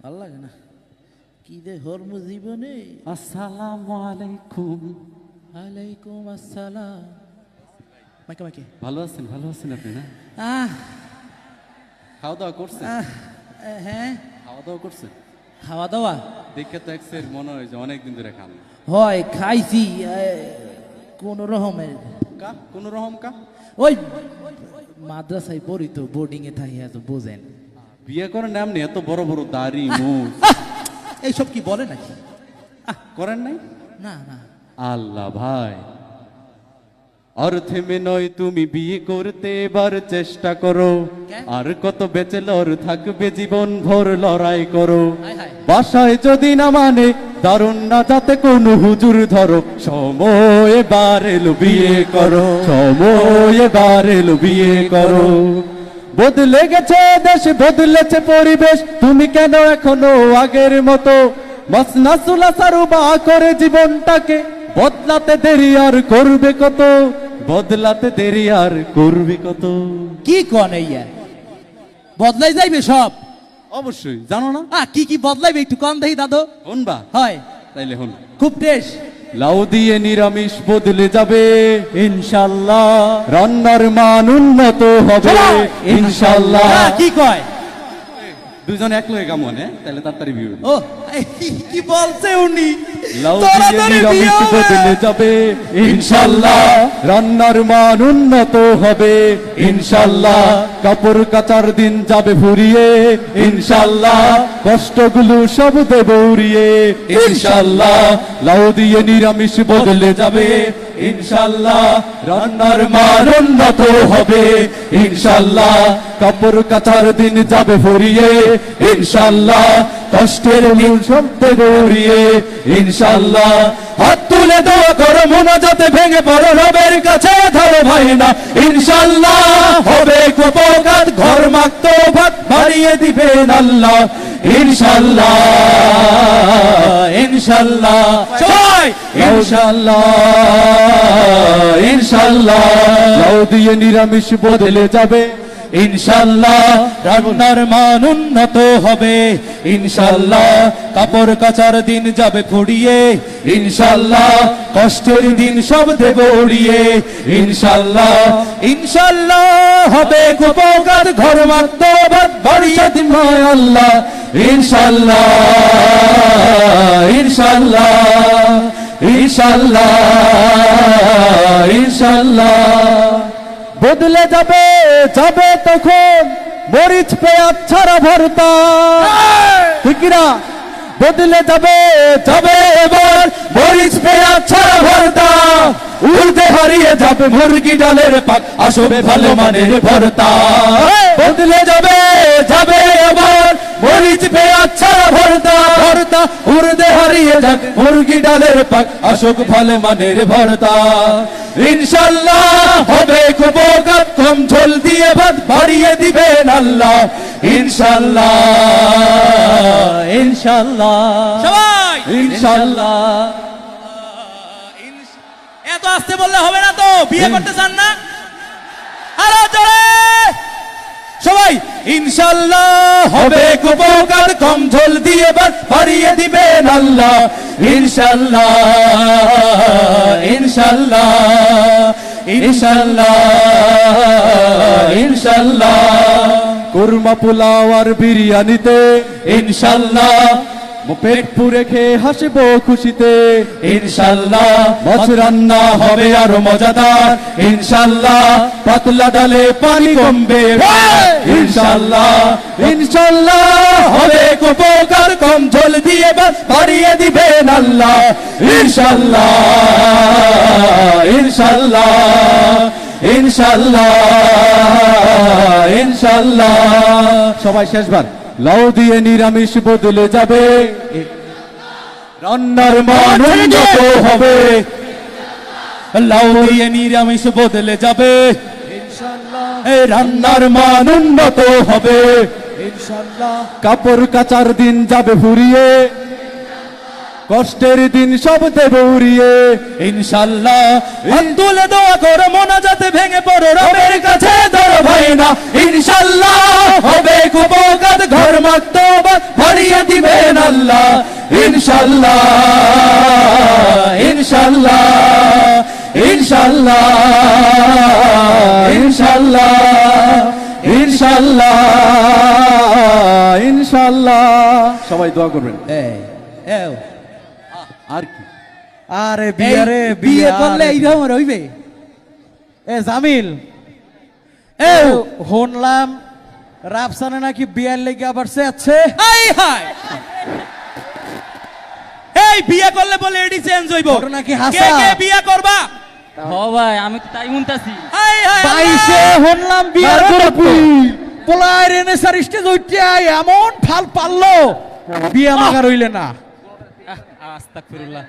ভাল লাগে না কি রে হর্ম জীবনে। আসসালামু আলাইকুম। ওয়ালাইকুম আসসালাম। মাইকে মাইকে। ভালো আছেন আপনি না? খাওয়া দাওয়া করছেন? হ্যাঁ খাওয়া দাওয়া করছেন? খাওয়া দাওয়া দেখে তো এক্সের মনে হয় যে অনেকদিন ধরে খান। হয় খাইছি কোন রকমের। কোন রকম কা? ওই মাদ্রাসায় পড়ি তো, বোর্ডিং এ থাকি, এত বোঝেন। বিয়ে করেন না এমনি এত বড় বড় দাড়ি মুখ এইসব কি বলে নাকি? করেন নাই? না না। আল্লাহ ভাই, অর্থে নয় তুমি বিয়ে করতে এবার চেষ্টা করো, আর কত ব্যাচেলর থাকবে জীবন ভর লড়াই করো। বাসায় যদি না মানে দারুণ না যাতে কোন হুজুর ধরো, সময় এবার এলো বিয়ে করো, সময় এবার এলো বিয়ে করো। বদলে গেছে দেশ, বদলেছে পরিবেশ, তুমি কেন এখনো আগের মতো মসনাসুলা সারুবা করে জীবনটাকে বদলাতে দেরি আর করবে কত, বদলাতে দেরি আর করবে কত। কি কন এইয়া বদলাই যাইবে সব? অবশ্যই জানো না? কি কি বদলাইবে একটু কম দেখি দাদু। শুনবা? হয় তাইলে শুন। খুব টেস্ট। লাউ দিয়ে নিরামিষ বদলে যাবে ইনশাআল্লাহ, রান্নার মান উন্নত হবে ইনশাআল্লাহ। কি কয়? দুজন এক লয়ে কাম মানে তাহলে তাড়াতাড়ি বিয়ে হবে। ও কি বলছে উনি? লাউ দিয়ে নিরামিষ বদলে যাবে ইনশাআল্লাহ, রান্নার মান উন্নত হবে ইনশাআল্লাহ, কাপড় কাচার দিন যাবে ফুরিয়ে ইনশাআল্লাহ, কষ্টগুলো সব দেব উড়িয়ে ইনশাআল্লাহ। লাউ দিয়ে নিরামিষ বদলে যাবে ইনশাআল্লাহ, রান্নার মান উন্নত হবে ইনশাআল্লাহ, কাপড় কাচার দিন যাবে ফুরিয়ে ইনশাআল্লাহ, কষ্টের দিন সব দেব উড়িয়ে ইনশাআল্লাহ। হাত তুলে দোয়া করো, মোনাজাতে ভেঙে পড়ো, রবের কাছে ধরো ভাই না ইনশাআল্লাহ, হবে উপকার, ঘর মাখতো ভাত বাড়িয়ে দিবেন আল্লাহ ইনশাআল্লাহ ইনশাআল্লাহ। সবাই ইনশাআল্লাহ ইনশাআল্লাহ। লাউ দিয়ে নিরামিষ বদলে যাবে ইনশাআল্লাহ, রান্নার মান উন্নত হবে ইনশাআল্লাহ, কাপড় কাচার দিন যাবে ফুরিয়ে ইনশাআল্লাহ, কষ্টের দিন সব দেব উড়িয়ে ইনশাআল্লাহ ইনশাআল্লাহ, হবে উপকার, ঘর মাখতো ভাত বাড়িয়ে দিবেন আল্লাহ ইনশাআল্লাহ ইনশাআল্লাহ ইনশাআল্লাহ ইনশাআল্লাহ। বদলে যাবে যাবে তখন মরিচ পেঁয়াজ ছাড়া ভর্তা, ঠিক না? বদলে যাবে যাবে এবার মরিচ পেঁয়াজ ছাড়া ভর্তা, উল্টে হারিয়ে যাবে মুরগি ডালের পাক, আসবে ভালো মানের ভর্তা। বদলে যাবে যাবে এবার মরিচ পেঁয়াজ ছাড়া ভর্তা, ভর্তা উর্দে হারিয়ে যাবে মুরগি ডালের পাক, আসুক ভালো মানের ভর্তা ইনশাআল্লাহ, হবে খুব কম ঝোল দিয়ে ভাত বাড়িয়ে দিবেন আল্লাহ ইনশাআল্লাহ ইনশাআল্লাহ। সবাই ইনশাআল্লাহ। এত আসতে বললে হবে না তো, বিয়ে করতে চান না? আরো জোরে সবাই ইনশাআল্লাহ, হবে উপকার, কম ঝোল দিয়ে ভাত বাড়িয়ে দিবেন আল্লাহ ইনশাআল্লাহ ইনশাআল্লাহ ইনশাআল্লাহ ইনশাআল্লাহ। কুরমা পোলাও আর বিরিয়ানিতে ইনশাআল্লাহ, পেট পুরে খেয়ে হাসবো খুশিতে ইনশাআল্লাহ, মাছ রান্না হবে আরো মজাদার ইনশাআল্লাহ, পাতলা ডালে পানি কমবে ইনশাআল্লাহ ইনশাআল্লাহ, হবে উপকার, কম ঝোল দিয়ে ভাত বাড়িয়ে দিবেন আল্লাহ ইনশাআল্লাহ ইনশাআল্লাহ ইনশাআল্লাহ ইনশাআল্লাহ। সবাই শেষবার। লাউ দিয়ে নিরামিষ বদলে যাবে, রান্নার মান উন্নত হবে, লাউ দিয়ে নিরামিষ বদলে যাবে ইনশাআল্লাহ, রান্নার মান উন্নত হবে ইনশাআল্লাহ, কাপড় কাচার দিন যাবে ফুরিয়ে, কষ্টের দিন সব দেব উড়িয়ে ইনশাআল্লাহ। হাত তুলে দোয়া করো, মোনাজাতে ভেঙে পড়ো, রবের কাছে ধরো ভাই না ইনশাআল্লাহ, হবে উপকার, ঘর মাখতো ভাত বাড়িয়ে ইনশাল্লাহ ইনশাল্লাহ ইনশাল্লাহ ইনশাল্লাহ ইনশাল্লাহ ইনশাল্লাহ সবাই দোয়া করবেন আর কি আরে বিয়ে রে বিয়ে করলে এইরকম হইবে এ জামিল এ শুনলাম রাফসানে নাকি বিয়ার লেগে আবার আছে হাই হাই এই বিয়ে করলে বলে এডি চেঞ্জ হইব ঘটনা কি হাসা? কে কে বিয়ে করবা হ ভাই আমি তো তাই শুনতাছি হাই হাই বাইশে শুনলাম বিয়ার পোলায় রেনেসার স্টেজ উঠতে এমন ফাল পারলো বিয়ে মাগা রইলে না আস্তাগফিরুল্লাহ